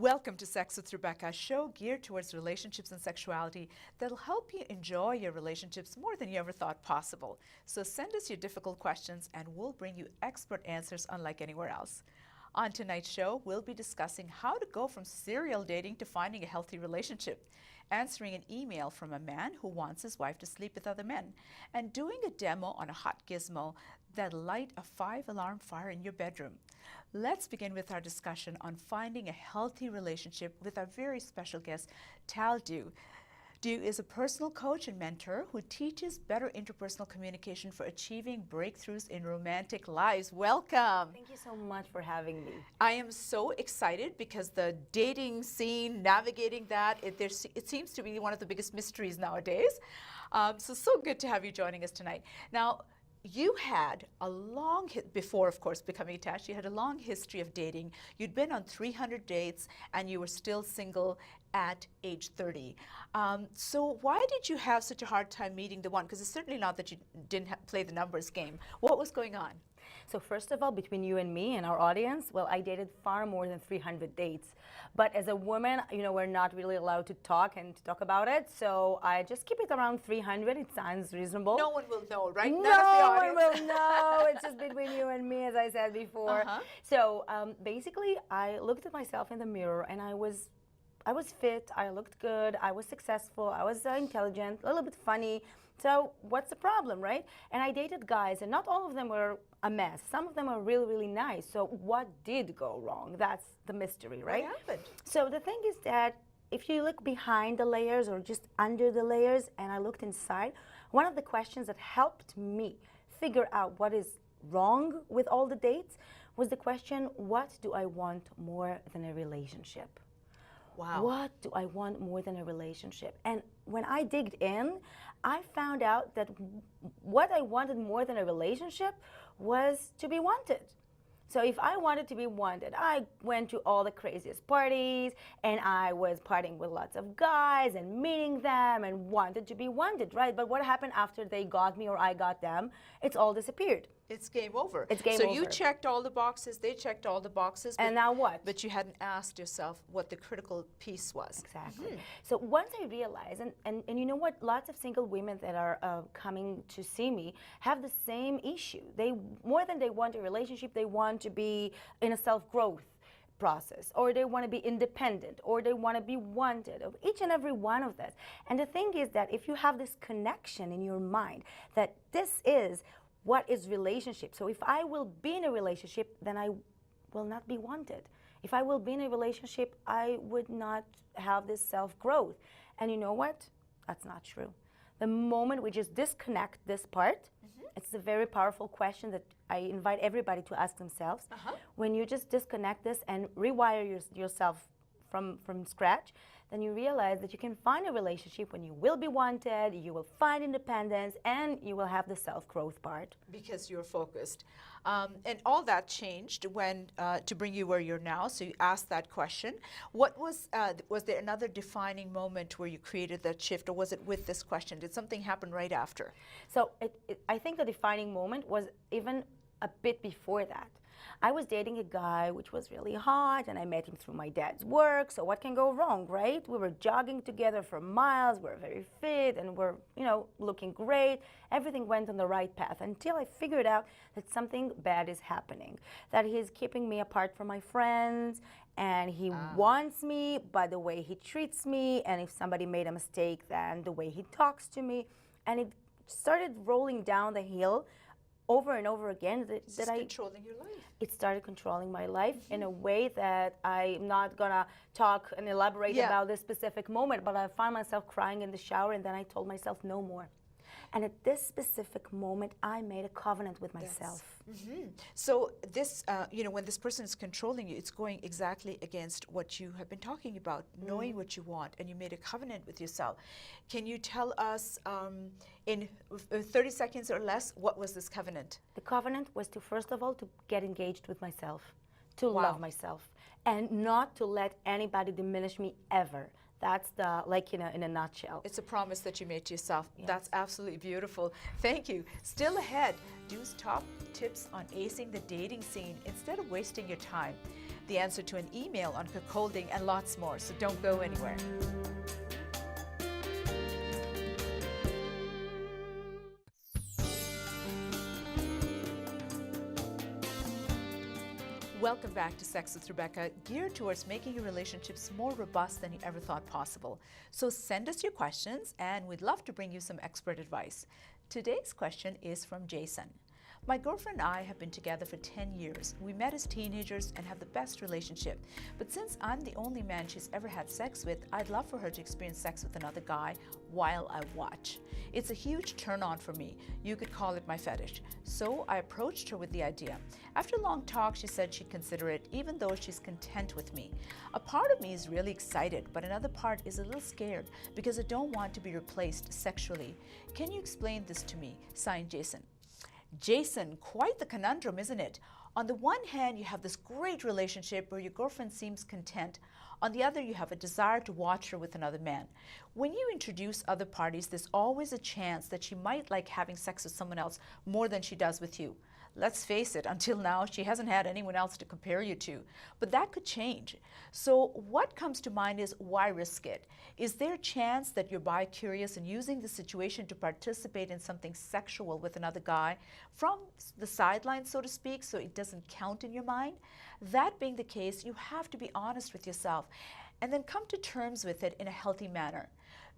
Welcome to Sex with Rebecca, a show geared towards relationships and sexuality that'll help you enjoy your relationships more than you ever thought possible. So send us your difficult questions and we'll bring you expert answers unlike anywhere else. On tonight's show, we'll be discussing how to go from serial dating to finding a healthy relationship, answering an email from a man who wants his wife to sleep with other men, and doing a demo on a hot gizmo that'll light a 5-alarm fire in your bedroom. Let's begin with our discussion on finding a healthy relationship with our very special guest, Tal Dew. Dew is a personal coach and mentor who teaches better interpersonal communication for achieving breakthroughs in romantic lives. Welcome. Thank you so much for having me. I am so excited because the dating scene, navigating that, it seems to be one of the biggest mysteries nowadays. So good to have you joining us tonight. Now, you had a long, before of course becoming attached, you had a long history of dating. You'd been on 300 dates and you were still single at age 30. So why did you have such a hard time meeting the one? Because it's certainly not that you didn't play the numbers game. What was going on? So first of all, between you and me and our audience, well, I dated far more than 300 dates. But as a woman, you know, we're not really allowed to talk about it. So I just keep it around 300. It sounds reasonable. No one will know, right? No None of the audience one will know. It's just between you and me, as I said before. So basically, I looked at myself in the mirror and I was fit, I looked good, I was successful, I was intelligent, a little bit funny. So what's the problem, right? And I dated guys, and not all of them were a mess. Some of them were really, really nice. So what did go wrong? That's the mystery, right? What happened? So the thing is that if you look behind the layers or just under the layers, and I looked inside, one of the questions that helped me figure out what is wrong with all the dates was the question, what do I want more than a relationship? Wow. What do I want more than a relationship? And when I digged in, I found out that what I wanted more than a relationship was to be wanted. So if I wanted to be wanted, I went to all the craziest parties and I was partying with lots of guys and meeting them and wanted to be wanted, right? But what happened after they got me or I got them? It's all disappeared. It's game over. It's game over. So you checked all the boxes, they checked all the boxes. And now what? But you hadn't asked yourself what the critical piece was. Exactly. So once I realized, and you know what, lots of single women that are coming to see me have the same issue. They, more than they want a relationship, they want to be in a self-growth process, or they want to be independent, or they want to be wanted, of each and every one of this. And the thing is that if you have this connection in your mind that this is what is relationship. So if I will be in a relationship, then I will not be wanted. If I will be in a relationship, I would not have this self-growth. And you know what? That's not true. The moment we just disconnect this part, it's a very powerful question that I invite everybody to ask themselves. When you just disconnect this and rewire yourself from scratch, then you realize that you can find a relationship when you will be wanted, you will find independence, and you will have the self-growth part. Because you're focused. And all that changed when, to bring you where you're now, so you asked that question. What was there another defining moment where you created that shift, or was it with this question? Did something happen right after? So I think the defining moment was even a bit before that. I was dating a guy which was really hot, and I met him through my dad's work, so what can go wrong, right? We were jogging together for miles, we were very fit, and we're, you know, looking great. Everything went on the right path until I figured out that something bad is happening, that he's keeping me apart from my friends, and he wants me by the way he treats me, and if somebody made a mistake, then the way he talks to me. And it started rolling down the hill over and over again that I controlling your life. It started controlling my life in a way that I'm not gonna talk and elaborate about this specific moment, but I found myself crying in the shower, and then I told myself no more. And at this specific moment, I made a covenant with myself. So this, you know, when this person is controlling you, it's going exactly against what you have been talking about, knowing what you want, and you made a covenant with yourself. Can you tell us in 30 seconds or less, what was this covenant? The covenant was to, first of all, to get engaged with myself, to love myself, and not to let anybody diminish me ever. That's the, like, in a nutshell. It's a promise that you made to yourself. Yes. That's absolutely beautiful. Thank you. Still ahead, Dew's top tips on acing the dating scene instead of wasting your time. the answer to an email on cuckolding, and lots more. So don't go anywhere. Welcome back to Sex with Rebecca, geared towards making your relationships more robust than you ever thought possible. So send us your questions, and we'd love to bring you some expert advice. Today's question is from Jason. My girlfriend and I have been together for 10 years. We met as teenagers and have the best relationship. But since I'm the only man she's ever had sex with, I'd love for her to experience sex with another guy while I watch. It's a huge turn on for me. You could call it my fetish. So I approached her with the idea. After a long talk, she said she'd consider it, even though she's content with me. A part of me is really excited, but another part is a little scared because I don't want to be replaced sexually. Can you explain this to me? Signed, Jason. Jason, quite the conundrum, isn't it? On the one hand, you have this great relationship where your girlfriend seems content. On the other, you have a desire to watch her with another man. When you introduce other parties, there's always a chance that she might like having sex with someone else more than she does with you. Let's face it, until now, she hasn't had anyone else to compare you to. But that could change. So what comes to mind is, why risk it? Is there a chance that you're bi-curious and using the situation to participate in something sexual with another guy from the sidelines, so to speak, so it doesn't count in your mind? That being the case, you have to be honest with yourself and then come to terms with it in a healthy manner.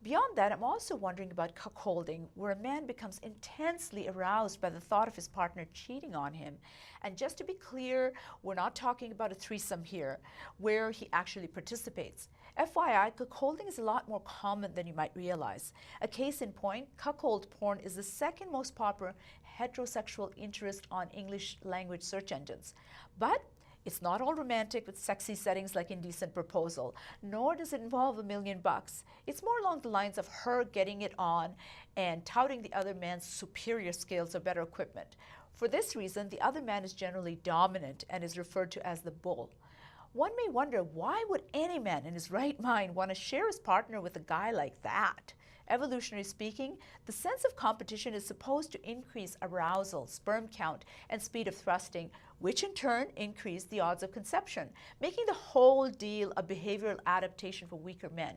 Beyond that, I'm also wondering about cuckolding, where a man becomes intensely aroused by the thought of his partner cheating on him. And just to be clear, we're not talking about a threesome here, where he actually participates. FYI, cuckolding is a lot more common than you might realize. A case in point, cuckold porn is the second most popular heterosexual interest on English language search engines. But it's not all romantic with sexy settings like Indecent Proposal, nor does it involve $1 million. It's more along the lines of her getting it on and touting the other man's superior skills or better equipment. For this reason, the other man is generally dominant and is referred to as the bull. One may wonder, why would any man in his right mind want to share his partner with a guy like that? Evolutionary speaking, the sense of competition is supposed to increase arousal, sperm count, and speed of thrusting, which in turn increase the odds of conception, making the whole deal a behavioral adaptation for weaker men.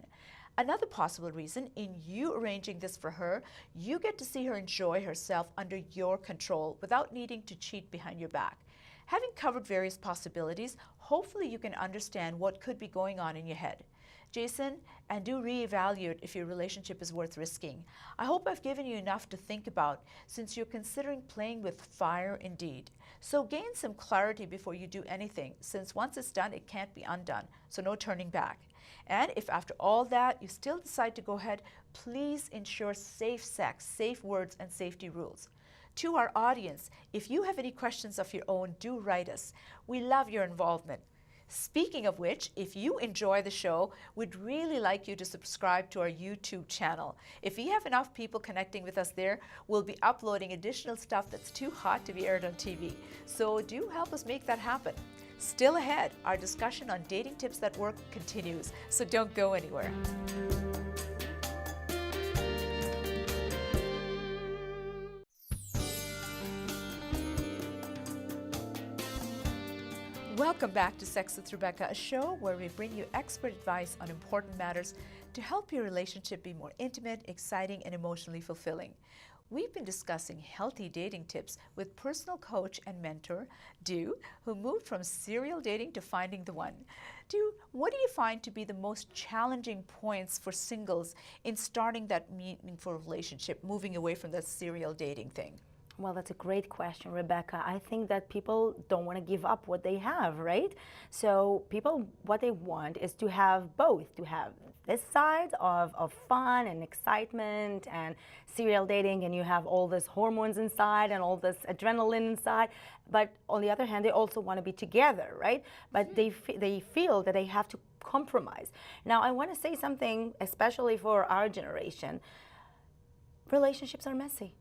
Another possible reason, in you arranging this for her, you get to see her enjoy herself under your control without needing to cheat behind your back. Having covered various possibilities, hopefully you can understand what could be going on in your head. Jason, and do reevaluate if your relationship is worth risking. I hope I've given you enough to think about, since you're considering playing with fire indeed. So gain some clarity before you do anything, since once it's done, it can't be undone, so no turning back. And if after all that you still decide to go ahead, please ensure safe sex, safe words, and safety rules. To our audience, if you have any questions of your own, do write us. We love your involvement. Speaking of which, if you enjoy the show, we'd really like you to subscribe to our YouTube channel. If we have enough people connecting with us there, we'll be uploading additional stuff that's too hot to be aired on TV. So do help us make that happen. Still ahead, our discussion on dating tips that work continues, so don't go anywhere. Welcome back to Sex with Rebecca, a show where we bring you expert advice on important matters to help your relationship be more intimate, exciting, and emotionally fulfilling. We've been discussing healthy dating tips with personal coach and mentor, Dew, who moved from serial dating to finding the one. Dew, what do you find to be the most challenging points for singles in starting that meaningful relationship, moving away from that serial dating thing? Well, that's a great question, Rebecca. I think that people don't want to give up what they have, right? So people, what they want is to have both, to have this side of fun and excitement and serial dating, and you have all this hormones inside and all this adrenaline inside. But on the other hand, they also want to be together, right? But they feel that they have to compromise. Now, I want to say something, especially for our generation. Relationships are messy.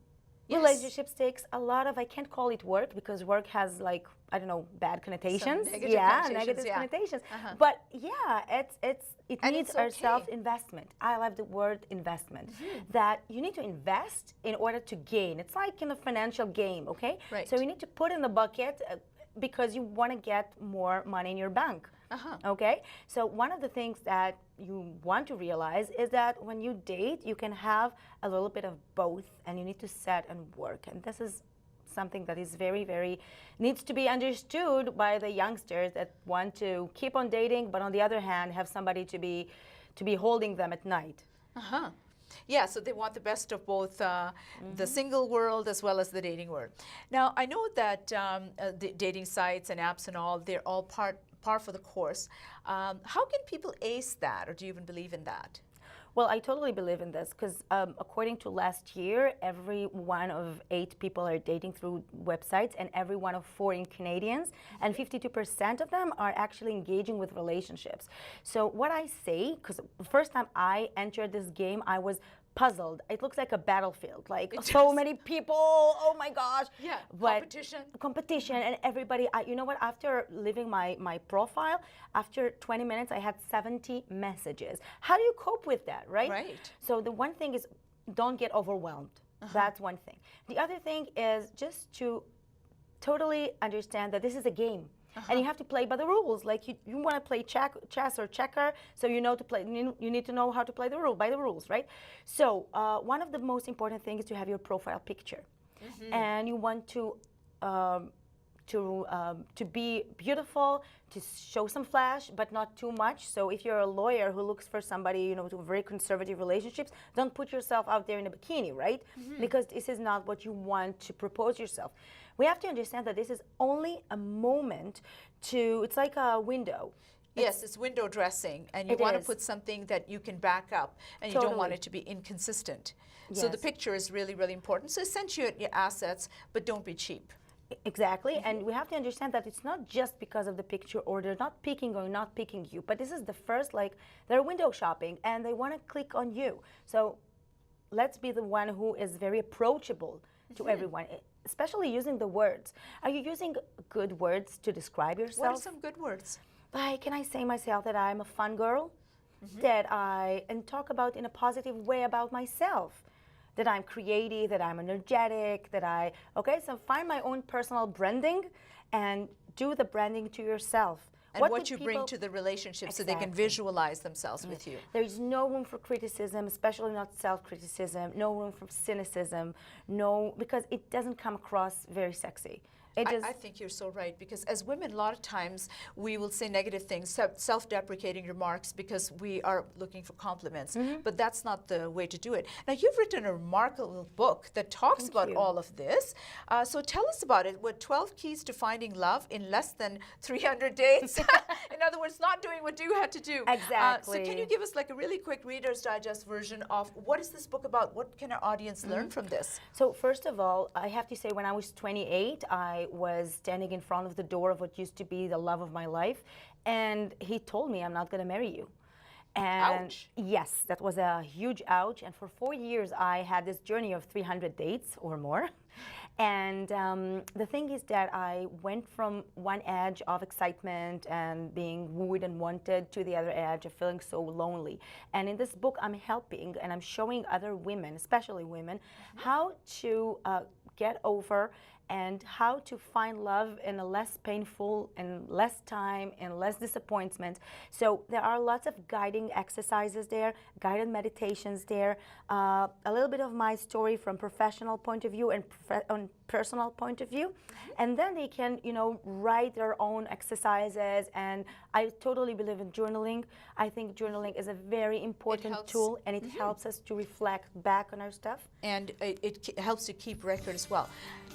Yes. Relationships takes a lot of, I can't call it work because work has, like, I don't know, bad connotations. Negative connotations. But yeah, it needs our self-investment. I love the word investment. That you need to invest in order to gain. It's like in a financial game, okay? Right. So you need to put in the bucket because you want to get more money in your bank. Okay, so one of the things that you want to realize is that when you date, you can have a little bit of both, and you need to set and work. And this is something that is very, very needs to be understood by the youngsters that want to keep on dating, but on the other hand, have somebody to be holding them at night. Yeah, so they want the best of both the single world as well as the dating world. Now, I know that the dating sites and apps and all, they're all par for the course. How can people ace that, or do you even believe in that? Well, I totally believe in this because according to last year, every 1 of 8 people are dating through websites, and every 1 of 4 in Canadians, and 52% of them are actually engaging with relationships. So what I say, because the first time I entered this game, I was puzzled. It looks like a battlefield, like so many people. Oh my gosh! Yeah, but competition, and everybody. You know what? After leaving my profile, after 20 minutes, I had 70 messages. How do you cope with that, right? Right. So the one thing is, don't get overwhelmed. That's one thing. The other thing is just to totally understand that this is a game. And you have to play by the rules. Like you want to play chess or checker, so you know to play. You need to know how to play by the rules, right? So one of the most important things is to have your profile picture, and you want to be beautiful, to show some flash, but not too much. So if you're a lawyer who looks for somebody, to very conservative relationships, don't put yourself out there in a bikini, right? Because this is not what you want to propose yourself. We have to understand that this is only a moment it's like a window. Yes, it's window dressing, and you want to put something that you can back up, and you don't want it to be inconsistent. Yes. So the picture is really, really important. So accentuate your assets, but don't be cheap. Exactly, and we have to understand that it's not just because of the picture, or they're not picking or not picking you, but this is the first, like, they're window shopping, and they want to click on you. So let's be the one who is very approachable to everyone, especially using the words. Are you using good words to describe yourself? What are some good words? Like, can I say myself that I'm a fun girl? And talk about in a positive way about myself. That I'm creative, that I'm energetic, so find my own personal branding and do the branding to yourself. And what you bring to the relationship so they can visualize themselves with you. There's no room for criticism, especially not self-criticism, no room for cynicism, because it doesn't come across very sexy. I think you're so right, because as women, a lot of times we will say negative things, self-deprecating remarks, because we are looking for compliments. But that's not the way to do it. Now, you've written a remarkable book that talks about all of this. So tell us about it. What 12 keys to finding love in less than 300 dates? In other words, not doing what you had to do. Exactly. So can you give us like a really quick Reader's Digest version of what is this book about? What can our audience learn from this? So first of all, I have to say, when I was 28, I was standing in front of the door of what used to be the love of my life, and he told me, I'm not going to marry you. And ouch. Yes, that was a huge ouch. And for 4 years, I had this journey of 300 dates or more. And the thing is that I went from one edge of excitement and being wooed and wanted to the other edge of feeling so lonely. And in this book, I'm helping and I'm showing other women, especially women, how to get over and how to find love in a less painful and less time and less disappointment. So there are lots of guiding exercises there, guided meditations there, a little bit of my story from professional point of view and personal point of view. And then they can, write their own exercises. And I totally believe in journaling. I think journaling is a very important tool, and it helps us to reflect back on our stuff. And it helps to keep record as well.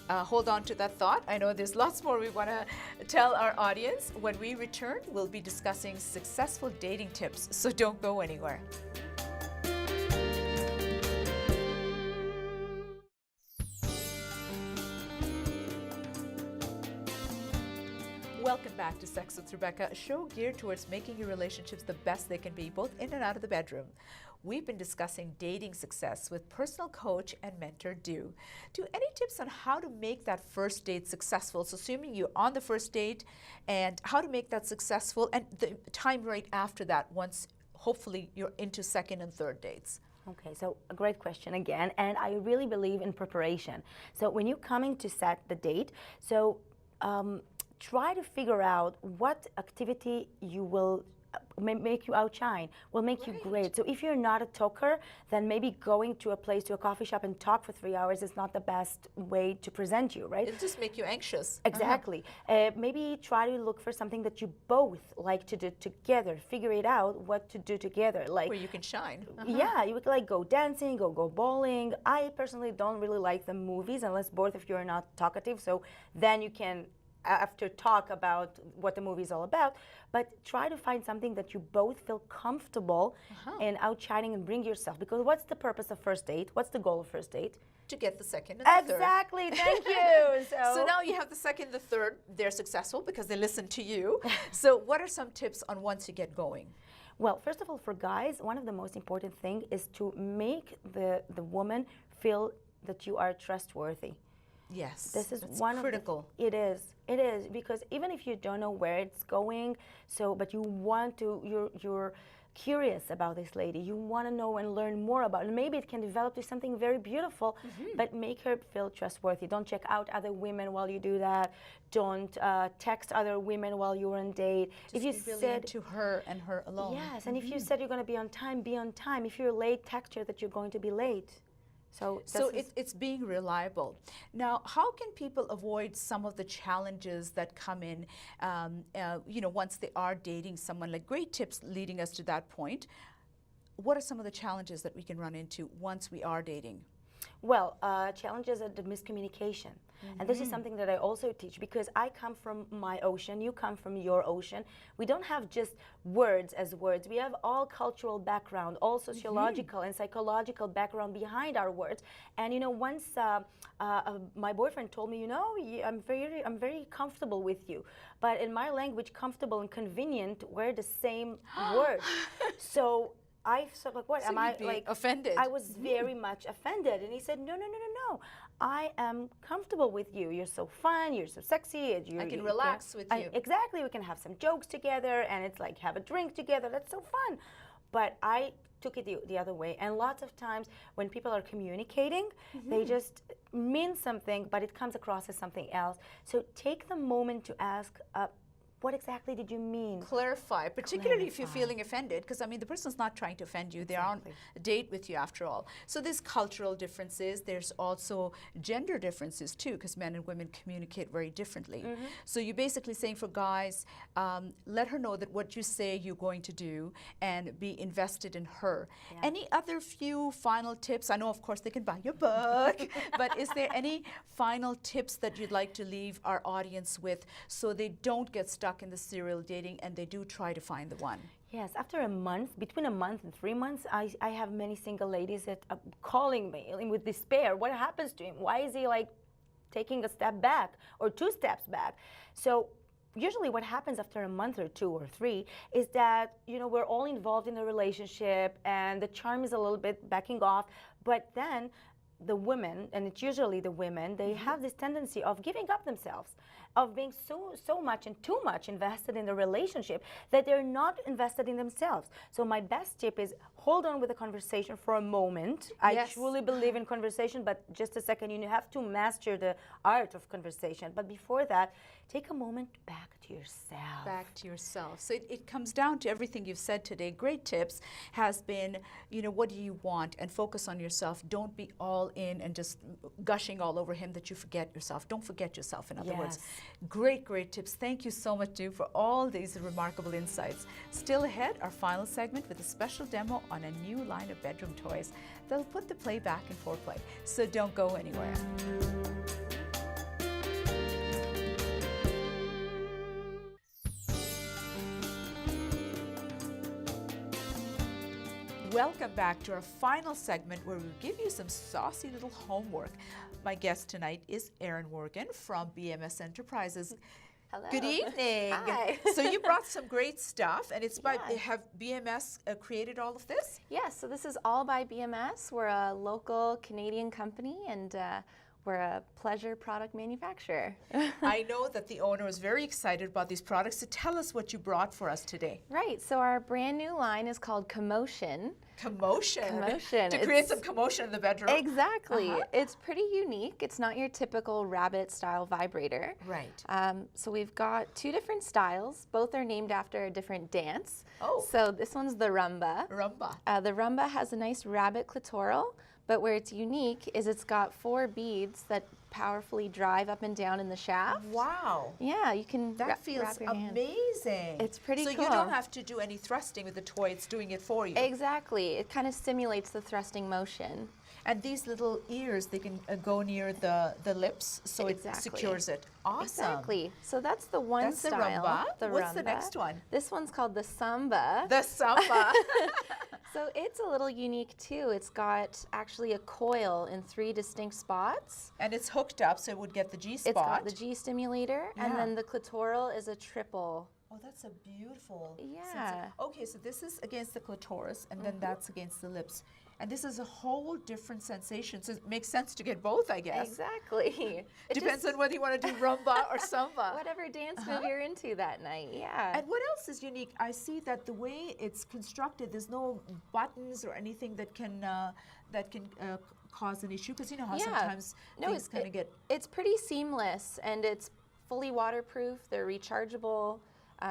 Hold on to that thought. I know there's lots more we want to tell our audience. When we return, we'll be discussing successful dating tips, so don't go anywhere. Welcome back to Sex with Rebecca, a show geared towards making your relationships the best they can be, both in and out of the bedroom. We've been discussing dating success with personal coach and mentor Dew. Dew, any tips on how to make that first date successful? So assuming you're on the first date, and how to make that successful, and the time right after that, once hopefully you're into second and third dates. Okay, so a great question again, and I really believe in preparation. So when you're coming to set the date, try to figure out what activity you will make you outshine, will make you great. So if you're not a talker, then maybe going to a place, to a coffee shop and talk for 3 hours is not the best way to present you, right? It'll just make you anxious. Exactly. Maybe try to look for something that you both like to do together. Figure it out what to do together. Like where you can shine. Yeah, you would like go dancing, go bowling. I personally don't really like the movies unless both of you are not talkative. So then you can after talk about what the movie is all about, but try to find something that you both feel comfortable in outshining and bring yourself. Because what's the purpose of first date? What's the goal of first date? To get the second and the Exactly, third. thank you. So now you have the second, the third. They're successful because they listen to you. So what are some tips on once you get going? Well, first of all, for guys, one of the most important thing is to make the woman feel that you are trustworthy. Yes, this is that's one critical. It is because even if you don't know where it's going, but you want to, you're curious about this lady. You want to know and learn more about it. Maybe it can develop to something very beautiful, but make her feel trustworthy. Don't check out other women while you do that. Don't text other women while you're on date. Just if you be really said into her and her alone. Yes, and if you said you're going to be on time, be on time. If you're late, text her that you're going to be late. So it's being reliable. Now, how can people avoid some of the challenges that come in, once they are dating someone? Like, great tips leading us to that point. What are some of the challenges that we can run into once we are dating? Well, challenges are the miscommunication. And this is something that I also teach because I come from my ocean, you come from your ocean. We don't have just words as words. We have all cultural background, all sociological and psychological background behind our words. And once my boyfriend told me, I'm very comfortable with you. But in my language, comfortable and convenient were the same word. So I sort of like, what so am I like offended? I was very much offended, and he said, no. I am comfortable with you. You're so fun. You're so sexy. I can relax with you. Exactly. We can have some jokes together, and it's like have a drink together. That's so fun. But I took it the other way, and lots of times when people are communicating, they just mean something, but it comes across as something else. So take the moment to ask. What exactly did you mean? Clarify, particularly if you're feeling offended, because the person's not trying to offend you. They're on a date with you after all. So there's cultural differences. There's also gender differences too, because men and women communicate very differently. So you're basically saying for guys, let her know that what you say you're going to do and be invested in her. Yeah. Any other few final tips? I know, of course, they can buy your book, but is there any final tips that you'd like to leave our audience with so they don't get stuck in the serial dating and they do try to find the one? Yes, after a month, between a month and 3 months, I have many single ladies that are calling me with despair. What happens to him? Why is he like taking a step back or 2 steps back? So usually what happens after a month or 2 or 3 is that, we're all involved in the relationship and the charm is a little bit backing off, but then the women, and it's usually the women, they have this tendency of giving up themselves, of being so much and too much invested in the relationship that they're not invested in themselves. So my best tip is hold on with the conversation for a moment. I truly believe in conversation, but just a second, you have to master the art of conversation. But before that, take a moment back to yourself. Back to yourself. So it comes down to everything you've said today. Great tips has been, what do you want? And focus on yourself. Don't be all in and just gushing all over him that you forget yourself. Don't forget yourself, in other words. Great tips. Thank you so much, Dew, for all these remarkable insights. Still ahead, our final segment with a special demo on a new line of bedroom toys that'll put the play back in foreplay. So don't go anywhere. Welcome back to our final segment where we'll give you some saucy little homework. My guest tonight is Erin Morgan from BMS Enterprises. Hello. Good evening. Hi. So you brought some great stuff, and it's by, have BMS created all of this? Yes, so this is all by BMS. We're a local Canadian company, and We're a pleasure product manufacturer. I know that the owner is very excited about these products, so tell us what you brought for us today. Right, so our brand new line is called Commotion. Commotion. Commotion. To create some commotion in the bedroom. Exactly. It's pretty unique. It's not your typical rabbit style vibrator. Right. So we've got two different styles. Both are named after a different dance. Oh. So this one's the rumba. Rumba. The rumba has a nice rabbit clitoral, but where it's unique is it's got 4 beads that powerfully drive up and down in the shaft. Wow. Yeah, you can That feels wrap your hand. amazing. It's pretty cool. cool. So you don't have to do any thrusting with the toy, it's doing it for you. Exactly. It kind of simulates the thrusting motion. And these little ears, they can go near the lips, so it secures it. Awesome. Exactly. So that's the one That's the style. rumba. What's the next one? This one's called the samba. The samba. So it's a little unique too. It's got actually a coil in 3 distinct spots. And it's hooked up, so it would get the G spot. It's got the G stimulator, and Yeah. then the clitoral is a triple. Oh, that's a beautiful Yeah. Okay, so this is against the clitoris, and then that's against the lips. And this is a whole different sensation. So it makes sense to get both, I guess. Exactly. It Depends just- on whether you want to do rumba or samba. whatever dance move you're into that night. Yeah. And what else is unique? I see that the way it's constructed, there's no buttons or anything that can cause an issue. Because you know how sometimes things kind of get. It's pretty seamless, and it's fully waterproof. They're rechargeable.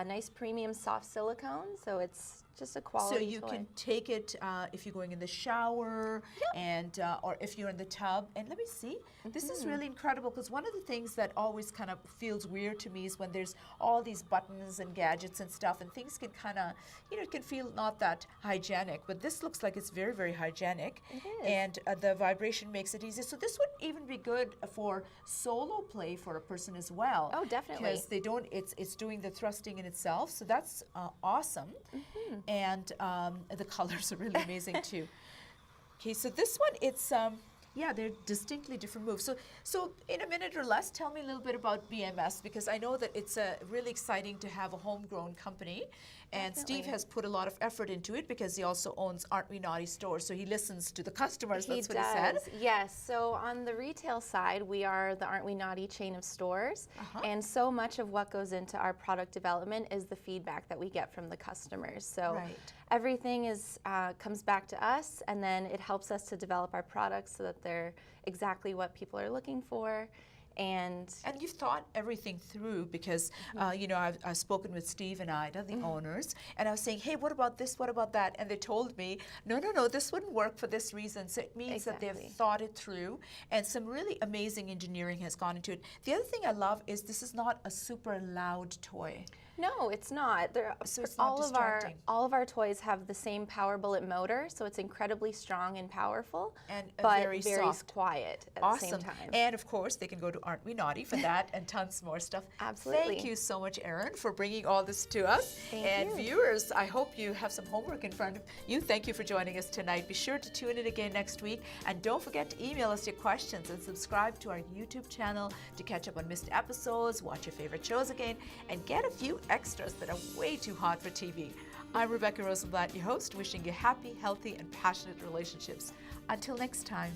Nice premium soft silicone, so it's just a quality So you toy. can take it if you're going in the shower, and or if you're in the tub. And let me see, this is really incredible, because one of the things that always kind of feels weird to me is when there's all these buttons and gadgets and stuff, and things can kind of, it can feel not that hygienic. But this looks like it's very, very hygienic. It is. And the vibration makes it easy. So this would even be good for solo play for a person as well. Oh, definitely. Because they don't, it's doing the thrusting in itself. So that's awesome. And the colors are really amazing too. Okay, so this one, it's they're distinctly different moves. So in a minute or less, tell me a little bit about BMS, because I know that it's really exciting to have a homegrown company, and Definitely. Steve has put a lot of effort into it because he also owns Aren't We Naughty store, so he listens to the customers. That's what he said. Yes. So on the retail side, we are the Aren't We Naughty chain of stores, and so much of what goes into our product development is the feedback that we get from the customers. So Right. everything is comes back to us, and then it helps us to develop our products so that they're exactly what people are looking for. And you've thought everything through, because I've spoken with Steve and Ida, the owners, and I was saying, hey, what about this, what about that? And they told me, no, this wouldn't work for this reason. So it means that they've thought it through, and some really amazing engineering has gone into it. The other thing I love is this is not a super loud toy. no, it's not. So it's not distracting. all of our toys have the same power bullet motor, so it's incredibly strong and powerful, And but very very soft. quiet at Awesome. the same time. And of course, they can go to Aren't We Naughty for that and tons more stuff. Absolutely. Thank you so much, Erin, for bringing all this to us. Thank and you. viewers, I hope you have some homework in front of you. Thank you for joining us tonight. Be sure to tune in again next week. And don't forget to email us your questions and subscribe to our YouTube channel to catch up on missed episodes, watch your favorite shows again, and get a few extras that are way too hot for TV. I'm Rebecca Rosenblat, your host, wishing you happy, healthy, and passionate relationships. Until next time.